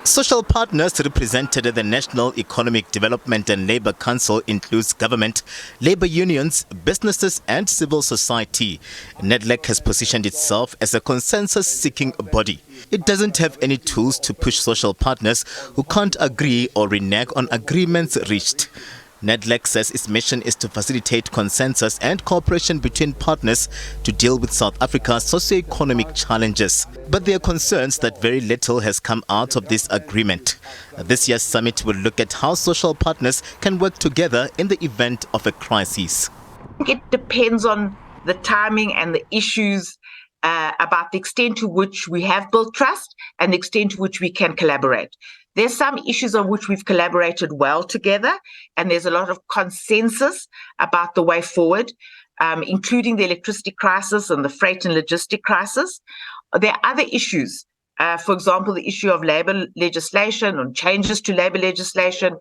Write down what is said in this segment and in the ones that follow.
Social partners represented at the National Economic Development and Labour Council includes government, labour unions, businesses and civil society. Nedlac has positioned itself as a consensus-seeking body. It doesn't have any tools to push social partners who can't agree or renege on agreements reached. Nedlac says its mission is to facilitate consensus and cooperation between partners to deal with South Africa's socio-economic challenges. But there are concerns that very little has come out of this agreement. This year's summit will look at how social partners can work together in the event of a crisis. It depends on the timing and the issues about the extent to which we have built trust and the extent to which we can collaborate. There's some issues on which we've collaborated well together, and there's a lot of consensus about the way forward, including the electricity crisis and the freight and logistic crisis. There are other issues, for example, the issue of labour legislation and changes to labour legislation,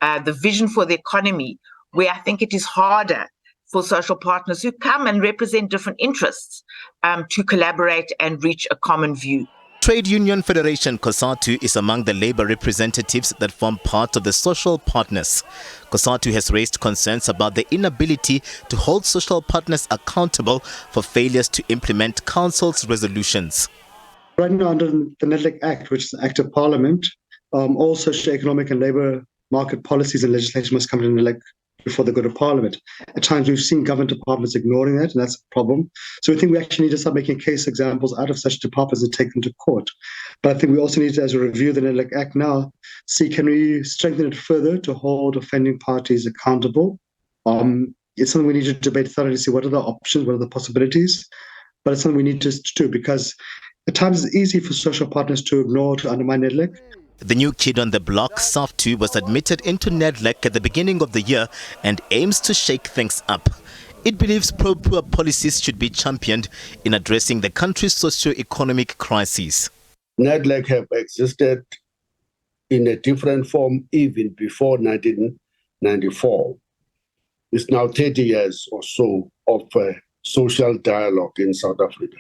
the vision for the economy, where I think it is harder for social partners who come and represent different interests to collaborate and reach a common view. Trade Union Federation COSATU is among the labour representatives that form part of the social partners. COSATU has raised concerns about the inability to hold social partners accountable for failures to implement council's resolutions. Right now, under the Nedlac Act, which is an act of parliament, all socio-economic and labour market policies and legislation must come to Nedlac before they go to Parliament. At times we've seen government departments ignoring that, and that's a problem. So we think we actually need to start making case examples out of such departments and take them to court. But I think we also need to, as we review the Nedlac Act now, see can we strengthen it further to hold offending parties accountable. It's something we need to debate thoroughly, see what are the options, what are the possibilities. But it's something we need to do, because at times it's easy for social partners to ignore, to undermine Nedlac. The new kid on the block, SABC, was admitted into Nedlac at the beginning of the year and aims to shake things up. It believes pro-poor policies should be championed in addressing the country's socio-economic crises. Nedlac have existed in a different form even before 1994. It's now 30 years or so of social dialogue in South Africa.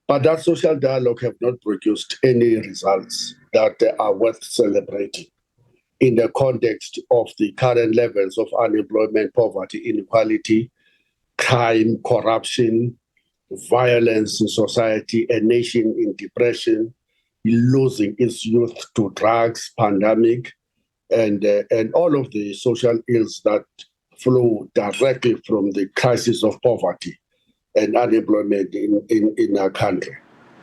But that social dialogue have not produced any results that are worth celebrating in the context of the current levels of unemployment, poverty, inequality, crime, corruption, violence in society, a nation in depression, losing its youth to drugs, pandemic, and all of the social ills that flow directly from the crisis of poverty and unemployment in our country.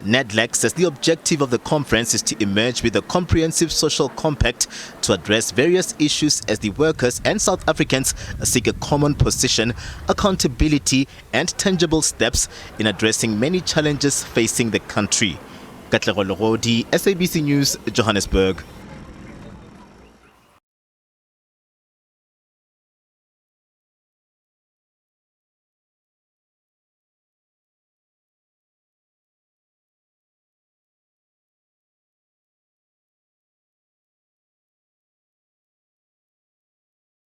Nedlac says the objective of the conference is to emerge with a comprehensive social compact to address various issues as the workers and South Africans seek a common position, accountability and tangible steps in addressing many challenges facing the country. Katlego Logodi, SABC News, Johannesburg.